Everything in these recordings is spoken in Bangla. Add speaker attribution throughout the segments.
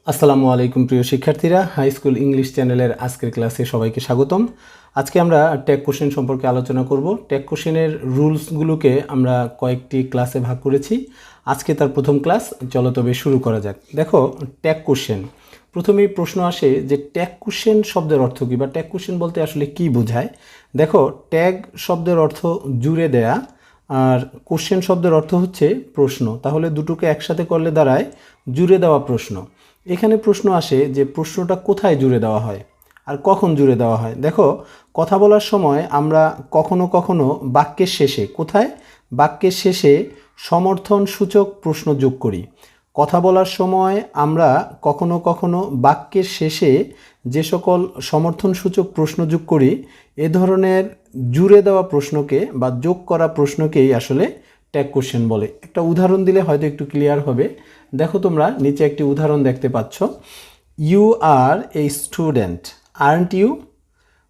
Speaker 1: আসসালামু আলাইকুম প্রিয় শিক্ষার্থীরা, হাই স্কুল ইংলিশ চ্যানেলের আজকের ক্লাসে সবাইকে স্বাগতম। আজকে আমরা ট্যাগ কোশ্চেন সম্পর্কে আলোচনা করব। ট্যাগ কোশ্চেনের রুলসগুলোকে আমরা কয়েকটি ক্লাসে ভাগ করেছি। আজকে তার প্রথম ক্লাস, চলো তবে শুরু করা যাক। দেখো, ট্যাগ কোশ্চেন, প্রথমেই প্রশ্ন আসে যে ট্যাগ কোশ্চেন শব্দের অর্থ কী, বা ট্যাগ কোশ্চেন বলতে আসলে কী বোঝায়। দেখো, ট্যাগ শব্দের অর্থ জুড়ে দেয়া, আর কোশ্চেন শব্দের অর্থ হচ্ছে প্রশ্ন। তাহলে দুটোকে একসাথে করলে দাঁড়ায় জুড়ে দেওয়া প্রশ্ন। এখানে প্রশ্ন আসে যে প্রশ্নটা কোথায় জুড়ে দেওয়া হয় আর কখন জুড়ে দেওয়া হয়। দেখো, কথা বলার সময় আমরা কখনো কখনো বাক্যের শেষে, কোথায়, বাক্যের শেষে সমর্থন সূচক প্রশ্ন যোগ করি। কথা বলার সময় আমরা কখনো কখনো বাক্যের শেষে যে সকল সমর্থন সূচক প্রশ্ন যোগ করি, এ ধরনের জুড়ে দেওয়া প্রশ্নকে বা যোগ করা প্রশ্নকেই আসলে ট্যাগ কোশ্চেন বলে। একটা উদাহরণ দিলে হয়তো একটু ক্লিয়ার হবে। দেখো, তোমরা নিচে একটি উদাহরণ দেখতে পাচ্ছ। You are a student, aren't you?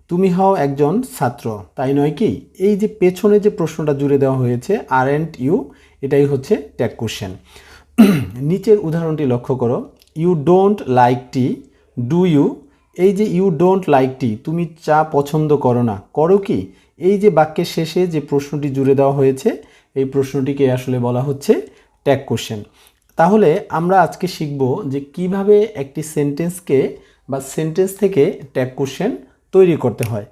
Speaker 1: তুমি হও একজন ছাত্র, তাই নয় কি? এই যে পেছনে যে প্রশ্নটা জুড়ে দেওয়া হয়েছে আর্নট ইউ, এটাই হচ্ছে ট্যাগ কোশ্চেন। নিচের উদাহরণটি লক্ষ্য করো। You don't like tea, do you? এই যে ইউ ডোন্ট লাইক টি, তুমি চা পছন্দ করো না, করো কি? এই যে বাক্যের শেষে যে প্রশ্নটি জুড়ে দেওয়া হয়েছে, এই প্রশ্নটিকে আসলে বলা হচ্ছে ট্যাগ কোশ্চেন। তাহলে আমরা আজকে শিখব যে কিভাবে একটি সেন্টেন্সকে বা সেন্টেন্স থেকে ট্যাগ কোশ্চেন তৈরি করতে হয়।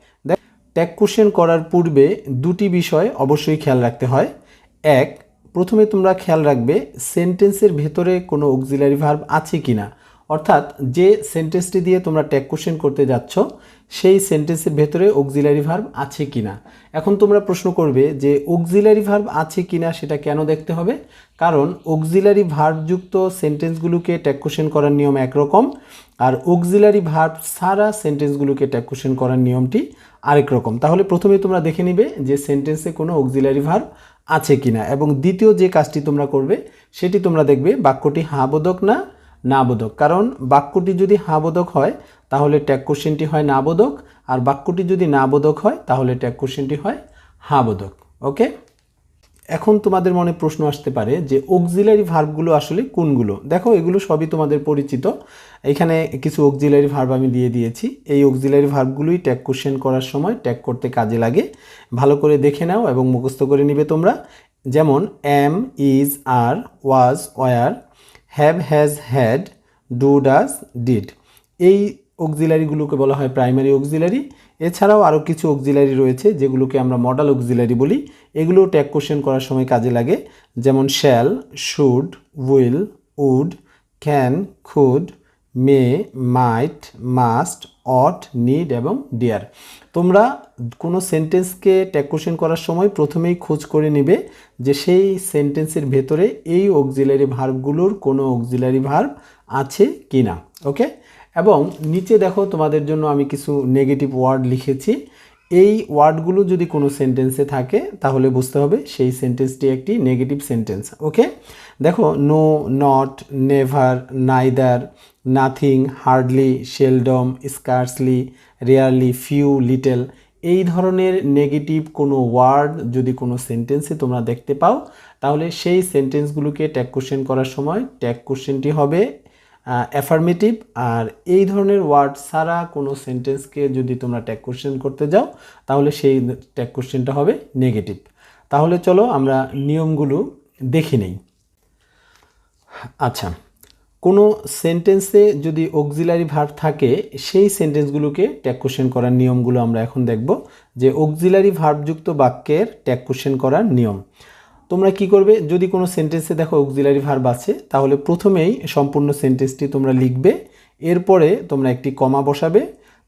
Speaker 1: ট্যাগ কোশ্চেন করার পূর্বে দুটি বিষয় অবশ্যই খেয়াল রাখতে হয়। এক, প্রথমে তোমরা খেয়াল রাখবে সেন্টেন্সের ভেতরে কোনো অক্সিলারি ভার্ব আছে কি না। অর্থাৎ যে সেন্টেন্সটি দিয়ে তোমরা ট্যাগ কোশ্চেন করতে যাচ্ছ, সেই সেন্টেন্সের ভেতরে অক্সিলারি ভার্ব আছে কি না। এখন তোমরা প্রশ্ন করবে যে অক্সিলারি ভার্ব আছে কি না সেটা কেন দেখতে হবে? কারণ অক্সিলারি ভার্বযুক্ত সেন্টেন্সগুলোকে ট্যাগ কোশ্চেন করার নিয়ম একরকম, আর অক্সিলারি ভার্ব ছাড়া সেন্টেন্সগুলোকে ট্যাগ কোশ্চেন করার নিয়মটি আরেক রকম। তাহলে প্রথমে তোমরা দেখে নিবে যে সেন্টেন্সে কোনো অক্সিলারি ভার্ব আছে কিনা, এবং দ্বিতীয় যে কাজটি তোমরা করবে সেটি তোমরা দেখবে বাক্যটি হাবোধক না নাবোধক। কারণ বাক্যটি যদি হাবোধক হয় তাহলে ট্যাগ কোশ্চেনটি হয় নাবোধক, আর বাক্যটি যদি নাবোধক হয় তাহলে ট্যাগ কোশ্চেনটি হয় হাবোধক। ওকে, এখন তোমাদের মনে প্রশ্ন আসতে পারে যে অক্সিলারি ভার্বগুলো আসলে কোনগুলো। দেখো, এগুলো সবই তোমাদের পরিচিত। এখানে কিছু অক্সিলারি ভার্ব আমি দিয়ে দিয়েছি। এই অক্সিলারি ভার্বগুলোই ট্যাগ কোশ্চেন করার সময় ট্যাগ করতে কাজে লাগে। ভালো করে দেখে নাও এবং মুখস্থ করে নিবে তোমরা। যেমন am, is, are, was, were, have, has, had, do, does, did. এই অক্সিলারিগুলোকে বলা হয় প্রাইমারি অক্সিলারি। এছাড়াও আরও কিছু অক্সিলারি রয়েছে যেগুলোকে আমরা মডাল অক্সিলারি বলি। এগুলো ট্যাগ কোশ্চেন করার সময় কাজে লাগে। যেমন shall, should, will, would, can, could, may, might, must, ought, need এবং ডিয়ার। তোমরা কোনো সেন্টেন্সকে ট্যাগ কোশ্চেন করার সময় প্রথমেই খোঁজ করে নেবে যে সেই সেন্টেন্সের ভেতরে এই অক্সিলারি ভার্বগুলোর কোনো অক্সিলারি ভার্ব আছে কি না। ওকে, এবং নিচে দেখো তোমাদের জন্য আমি কিছু নেগেটিভ ওয়ার্ড লিখেছি। এই ওয়ার্ডগুলো যদি কোনো সেন্টেন্সে থাকে তাহলে বুঝতে হবে সেই সেন্টেন্সটি একটি নেগেটিভ সেন্টেন্স। ওকে, দেখো, no, not, never, neither, nothing, hardly, seldom, scarcely, rarely, few, little, এই ধরনের নেগেটিভ কোনো ওয়ার্ড যদি কোনো সেন্টেন্সে তোমরা দেখতে পাও তাহলে সেই সেন্টেন্সগুলোকে ট্যাগ কোশ্চেন করার সময় ট্যাগ কোশ্চেনটি হবে অ্যাফার্মেটিভ। আর এই ধরনের ওয়ার্ড ছাড়া কোনো সেন্টেন্সকে যদি তোমরা ট্যাগ কোশ্চেন করতে যাও তাহলে সেই ট্যাগ কোশ্চেনটা হবে নেগেটিভ। তাহলে চলো আমরা নিয়মগুলো দেখে নেই। আচ্ছা, কোনো সেন্টেন্সে যদি অক্সিলারি ভার্ব থাকে সেই সেন্টেন্সগুলোকে ট্যাগ কোশ্চেন করার নিয়মগুলো আমরা এখন দেখব, যে অক্সিলারি ভার্বযুক্ত বাক্যের ট্যাগ কোশ্চেন করার নিয়ম। তোমরা কি করবে, যদি কোনো সেন্টেন্সে দেখো অক্সিলারি ভার্ব আছে তাহলে প্রথমেই সম্পূর্ণ সেন্টেন্সটি তোমরা লিখবে, এরপরে তোমরা একটি কমা বসাবে,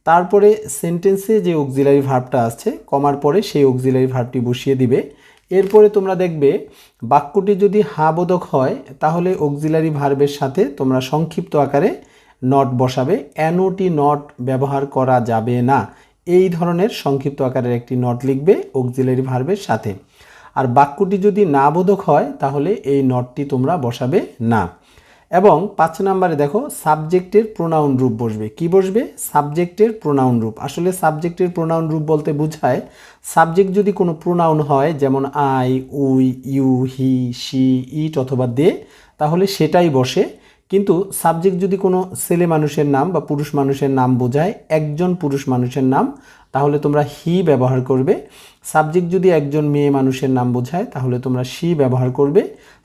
Speaker 1: তারপরে সেন্টেন্সে যে অক্সিলারি ভার্বটা আছে কমার পরে সেই অক্সিলারি ভার্বটি বসিয়ে দিবে। এরপরে তোমরা দেখবে বাক্যটি যদি হাবোধক হয় তাহলে অক্সিলারি ভার্বের সাথে তোমরা সংক্ষিপ্ত আকারে নট বসাবে। এনওটি নট ব্যবহার করা যাবে না, এই ধরনের সংক্ষিপ্ত আকারের একটি নট লিখবে অক্সিলারি ভার্বের সাথে। আর বাক্যটি যদি নাবোধক হয় তাহলে এই নটটি তোমরা বসাবে না। এবং 5 নম্বরে দেখো সাবজেক্টের প্রোনাউন রূপ বসবে। কি বসবে? সাবজেক্টের প্রোনাউন রূপ। আসলে সাবজেক্টের প্রোনাউন রূপ বলতে বোঝায় সাবজেক্ট যদি কোনো প্রোনাউন হয়, যেমন I, we, you, he, she, it অথবা দে, তাহলে সেটাই বসে। কিন্তু সাবজেক্ট যদি কোনো ছেলে মানুষের নাম বা পুরুষ মানুষের নাম বোঝায়, একজন পুরুষ মানুষের নাম, তাহলে তোমরা হি ব্যবহার করবে। সাবজেক্ট যদি একজন মেয়ে মানুষের নাম বোঝায় তাহলে তোমরা শি ব্যবহার করবে।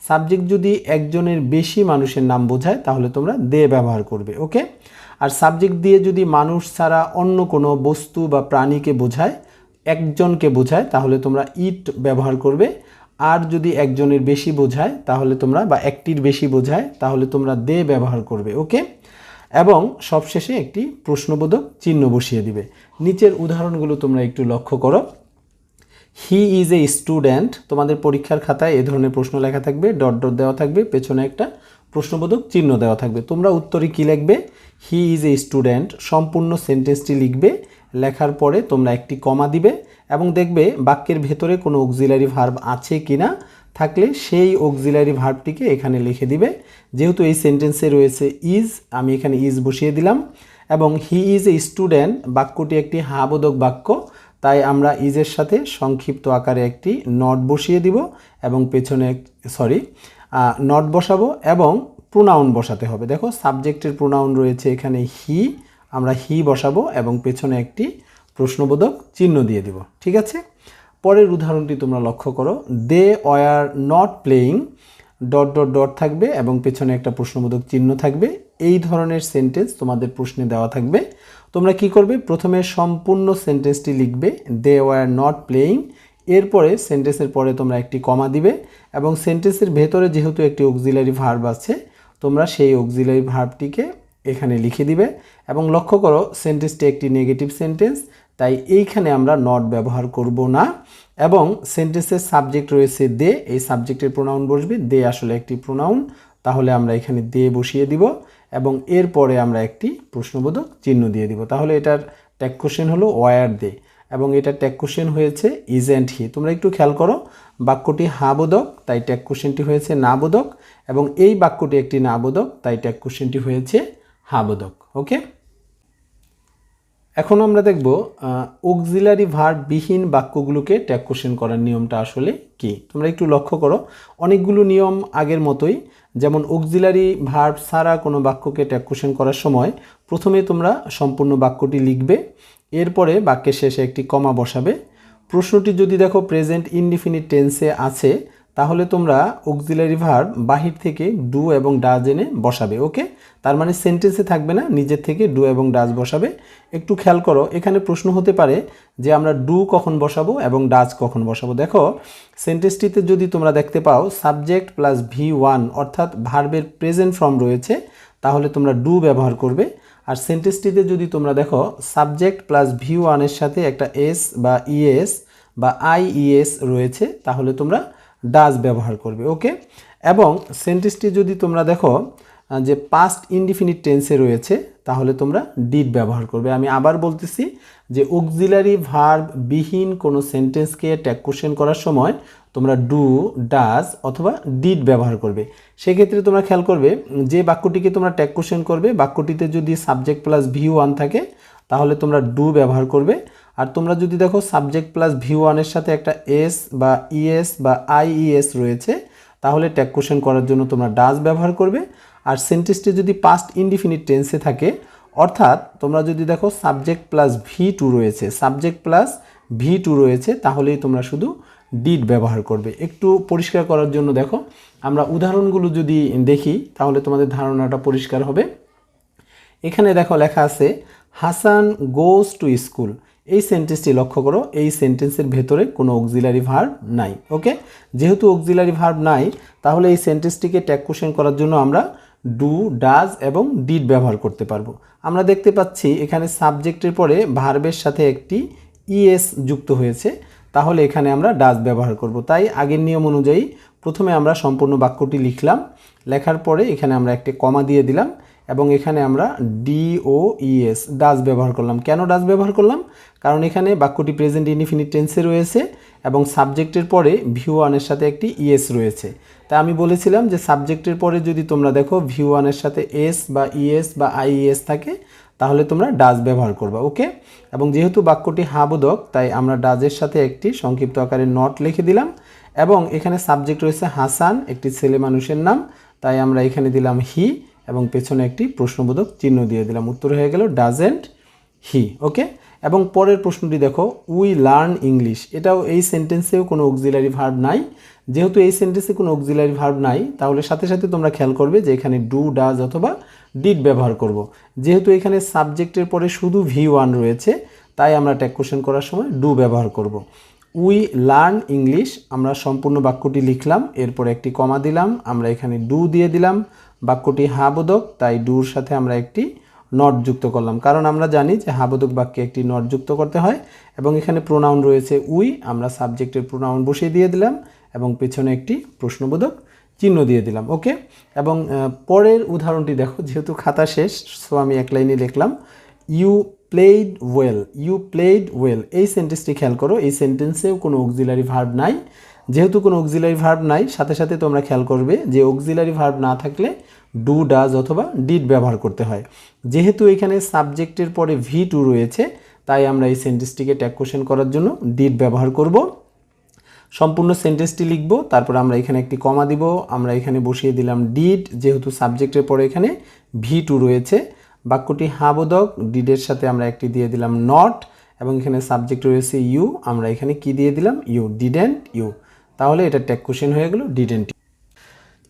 Speaker 1: সাবজেক্ট যদি একজনের বেশি মানুষের নাম বোঝায় তাহলে তোমরা দে ব্যবহার করবে। ওকে। আর সাবজেক্ট দিয়ে যদি মানুষ ছাড়া অন্য কোনো বস্তু বা প্রাণীকে বোঝায়, একজনকে বোঝায়, তাহলে তোমরা ইট ব্যবহার করবে। আর যদি একজনের বেশি বোঝায় তাহলে তোমরা, বা একটির বেশি বোঝায় তাহলে তোমরা দে ব্যবহার করবে। ওকে। এবং সবশেষে একটি প্রশ্নবোধক চিহ্ন বসিয়ে দিবে। নিচের উদাহরণগুলো তোমরা একটু লক্ষ্য করো। হি ইজ এ স্টুডেন্ট, তোমাদের পরীক্ষার খাতায় এ ধরনের প্রশ্ন লেখা থাকবে, ডট ডট দেওয়া থাকবে, পেছনে একটা প্রশ্নবোধক চিহ্ন দেওয়া থাকবে। তোমরা উত্তরে কি লিখবে? হি ইজ এ স্টুডেন্ট সম্পূর্ণ সেন্টেন্সটি লিখবে। লেখার পরে তোমরা একটি কমা দিবে এবং দেখবে বাক্যের ভেতরে কোনো অক্সিলারি ভার্ব আছে কিনা, থাকলে সেই অক্সিলারি ভার্বটিকে এখানে লিখে দিবে। যেহেতু এই সেন্টেন্সে রয়েছে ইজ, আমি এখানে ইজ বসিয়ে দিলাম। এবং হি ইজ এ স্টুডেন্ট বাক্যটি একটি হাবোধক বাক্য, তাই আমরা ইজের সাথে সংক্ষিপ্ত আকারে একটি নট বসিয়ে দিব এবং পেছনে নট বসাবো এবং প্রোনাউন বসাতে হবে। দেখো সাবজেক্টের প্রোনাউন রয়েছে এখানে হি, আমরা হি বসাবো এবং পেছনে একটি প্রশ্নবোধক চিহ্ন দিয়ে দিব। ঠিক আছে। পরের উদাহরণটি তোমরা লক্ষ্য করো। They were not playing, dot dot dot থাকবে এবং পেছনে একটা প্রশ্নবোধক চিহ্ন থাকবে। এই ধরনের সেন্টেন্স তোমাদের প্রশ্নে দেওয়া থাকবে। তোমরা কি করবে? প্রথমে সম্পূর্ণ সেন্টেন্সটি লিখবে, দে ওয়ার নট প্লেয়িং। এরপরে সেন্টেন্সের পরে তোমরা একটি কমা দিবে এবং সেন্টেন্সের ভেতরে যেহেতু একটি অক্সিলারি ভার্ব আছে, তোমরা সেই অক্সিলারি ভার্বটিকে এখানে লিখে দিবে। এবং লক্ষ্য করো সেন্টেন্সটি একটি নেগেটিভ সেন্টেন্স, তাই এইখানে আমরা নট ব্যবহার করব না। এবং সেন্টেন্সের সাবজেক্ট রয়েছে দে, এই সাবজেক্টের প্রোনাউন বসবে, দে আসলে একটি প্রোনাউন, তাহলে আমরা এখানে দে বসিয়ে দিব এবং এরপরে আমরা একটি প্রশ্নবোধক চিহ্ন দিয়ে দিব। তাহলে এটার ট্যাগ কোশ্চেন হলো ওয়ার দে এবং এটা ট্যাগ কোশ্চেন হয়েছে ইজেন্ট হি। তোমরা একটু খেয়াল করো, বাক্যটি হাবোধক তাই ট্যাগ কোশ্চেনটি হয়েছে নাবোধক, এবং এই বাক্যটি একটি নাবোধক তাই ট্যাগ কোশ্চেনটি হয়েছে হাবোধক। ওকে। এখন আমরা দেখব অক্সিলারি ভার্ব বিহীন বাক্যগুলোকে ট্যাগ কোশ্চেন করার নিয়মটা আসলে কি। তোমরা একটু লক্ষ্য করো, অনেকগুলো নিয়ম আগের মতোই। যেমন অক্সিলারি ভার্ব ছাড়া কোনো বাক্যকে ট্যাগ কোশ্চেন করার সময় প্রথমে তোমরা সম্পূর্ণ বাক্যটি লিখবে, এরপরে বাক্যের শেষে একটি কমা বসাবে। প্রশ্নটি যদি দেখো প্রেজেন্ট ইনডিফিনিট টেন্সে আছে, তাহলে তোমরা অক্সিলারি ভার্ব বাহির থেকে ডু এবং ডাজ এনে বসাবে। ওকে। তার মানে সেন্টেন্সে থাকবে না, নিজের থেকে ডু এবং ডাজ বসাবে। একটু খেয়াল করো, এখানে প্রশ্ন হতে পারে যে আমরা ডু কখন বসাবো এবং ডাজ কখন বসাবো। দেখো সেন্টেন্সটিতে যদি তোমরা দেখতে পাও সাবজেক্ট প্লাস ভি1 অর্থাৎ ভার্বের প্রেজেন্ট ফর্ম রয়েছে, তাহলে তোমরা ডু ব্যবহার করবে। আর সেন্টেন্সটিতে যদি তোমরা দেখো সাবজেক্ট প্লাস ভি1 এর সাথে একটা এস বা ইএস বা আইইএস রয়েছে, তাহলে তোমরা ডাজ ব্যবহার করবে। ওকে। এবং সেন্টেন্সটি যদি তোমরা দেখো যে পাস্ট ইনডিফিনিট টেন্সে রয়েছে, তাহলে তোমরা ডিড ব্যবহার করবে। আমি আবার বলতেছি যে অক্সিলারি ভার্ব বিহীন কোনো সেন্টেন্সকে ট্যাগ কোশ্চেন করার সময় তোমরা ডু, ডাজ অথবা ডিড ব্যবহার করবে। সেক্ষেত্রে তোমরা খেয়াল করবে যে বাক্যটিকে তোমরা ট্যাগ কোশ্চেন করবে, বাক্যটিতে যদি সাবজেক্ট প্লাস ভি1 থাকে তাহলে তোমরা ডু ব্যবহার করবে। আর তোমরা যদি দেখো সাবজেক্ট প্লাস ভি1 এর সাথে একটা এস বা ইএস বা আইইএস রয়েছে, তাহলে ট্যাগ কোশ্চেন করার জন্য তোমরা ডাজ ব্যবহার করবে। আর সেন্টেন্সটি যদি পাস্ট ইনডিফিনিট টেন্সে থাকে, অর্থাৎ তোমরা যদি দেখো সাবজেক্ট প্লাস ভি2 রয়েছে, সাবজেক্ট প্লাস ভি2 রয়েছে, তাহলেই তোমরা শুধু ডিড ব্যবহার করবে। একটু পরিষ্কার করার জন্য দেখো আমরা উদাহরণগুলো যদি দেখি তাহলে তোমাদের ধারণাটা পরিষ্কার হবে। এখানে দেখো লেখা আছে হাসান গোজ টু স্কুল। এই সেন্টেন্সটি লক্ষ্য করো, এই সেন্টেন্সের ভেতরে কোনো অক্সিলারি ভার্ব নাই। ওকে। যেহেতু অক্সিলারি ভার্ব নাই, তাহলে এই সেন্টেন্সটিকে ট্যাগ কোশ্চেন করার জন্য আমরা ডু, ডাজ এবং ডিড ব্যবহার করতে পারবো। আমরা দেখতে পাচ্ছি এখানে সাবজেক্টের পরে ভার্বের সাথে একটি ইএস যুক্ত হয়েছে, তাহলে এখানে আমরা ডাজ ব্যবহার করব। তাই আগের নিয়ম অনুযায়ী প্রথমে আমরা সম্পূর্ণ বাক্যটি লিখলাম, লেখার পরে এখানে আমরা একটি কমা দিয়ে দিলাম এবং এখানে আমরা ডিওইএস ডাজ ব্যবহার করলাম। কেন ডাজ ব্যবহার করলাম? কারণ এখানে বাক্যটি প্রেজেন্ট ইনডিফিনিট টেন্সে রয়েছে এবং সাবজেক্টের পরে ভি1 এর সাথে একটি ইএস রয়েছে। তাই আমি বলেছিলাম যে সাবজেক্টের পরে যদি তোমরা দেখো ভি1 এর সাথে এস বা ইএস বা আইইএস থাকে, তাহলে তোমরা ডাজ ব্যবহার করবা। ওকে। এবং যেহেতু বাক্যটি হাবোধক, তাই আমরা ডাজের সাথে একটি সংক্ষিপ্ত আকারে নট লিখে দিলাম এবং এখানে সাবজেক্ট রয়েছে হাসান, একটি ছেলে মানুষের নাম, তাই আমরা এখানে দিলাম হি এবং পেছনে একটি প্রশ্নবোধক চিহ্ন দিয়ে দিলাম। উত্তর হয়ে গেল ডাজেন্ট হি। ওকে, এবং পরের প্রশ্নটি দেখো, উই লার্ন ইংলিশ। এটাও এই সেন্টেন্সেও কোনো অক্সিলারি ভার্ব নাই। যেহেতু এই সেন্টেন্সে কোনো অক্সিলারি ভার্ব নাই, তাহলে সাথে সাথে তোমরা খেয়াল করবে যে এখানে ডু, ডাজ অথবা ডিড ব্যবহার করব। যেহেতু এখানে সাবজেক্টের পরে শুধু V1 রয়েছে, তাই আমরা ট্যাগ কোশ্চেন করার সময় ডু ব্যবহার করব। উই লার্ন ইংলিশ, আমরা সম্পূর্ণ বাক্যটি লিখলাম, এরপর একটি কমা দিলাম, আমরা এখানে ডু দিয়ে দিলাম। বাক্যটি হাবোধক, তাই ডুর সাথে আমরা একটি নট যুক্ত করলাম, কারণ আমরা জানি যে হাবোধক বাক্যে একটি নট যুক্ত করতে হয়। এবং এখানে প্রোনাউন রয়েছে উই, আমরা সাবজেক্টের প্রোনাউন বসিয়ে দিয়ে দিলাম এবং পেছনে একটি প্রশ্নবোধক চিহ্ন দিয়ে দিলাম। ওকে, এবং পরের উদাহরণটি দেখো, যেহেতু খাতা শেষ, সো আমি এক লাইনে লিখলাম you played well. You played well, এই সেন্টেন্সটি খেয়াল করো, এই সেন্টেন্সেও কোনো অক্সিলারি ভার্ব নাই। যেহেতু কোনো অক্সিলারি ভার্ব নাই, সাথে সাথে তোমরা খেয়াল করবে যে অক্সিলারি ভার্ব না থাকলে ডু, ডাজ অথবা ডিড ব্যবহার করতে হয়। যেহেতু এখানে সাবজেক্টের পরে V2 রয়েছে, তাই আমরা এই সেন্টেন্সটিকে ট্যাগ কোশ্চেন করার জন্য ডিড ব্যবহার করব। সম্পূর্ণ সেন্টেন্সটি লিখব, তারপর আমরা এখানে একটি কমা দিব, আমরা এখানে বসিয়ে দিলাম ডিড, যেহেতু সাবজেক্টের পরে এখানে V2 রয়েছে। বাক্যটি হাবোধক, ডিডের সাথে আমরা একটি দিয়ে দিলাম নট, এবং এখানে সাবজেক্ট রয়েছে ইউ, আমরা এখানে কি দিয়ে দিলাম ইউ, ডিডেন্ট ইউ। তাহলে এটা ট্যাগ কোশ্চেন হয়ে গেল ডিডেন্ট।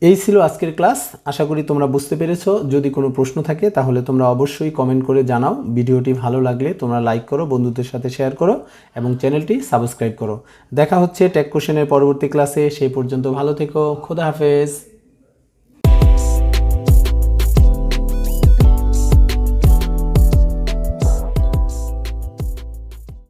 Speaker 1: এই ছিল আজকের ক্লাস, আশা করি তোমরা বুঝতে পেরেছো। যদি কোনো প্রশ্ন থাকে তাহলে তোমরা অবশ্যই কমেন্ট করে জানাও। ভিডিওটি ভালো লাগলে তোমরা লাইক করো, বন্ধুদের সাথে শেয়ার করো এবং চ্যানেলটি সাবস্ক্রাইব করো। দেখা হচ্ছে ট্যাগ কোশ্চেনের পরবর্তী ক্লাসে, সেই পর্যন্ত ভালো থেকো, খোদা হাফেজ।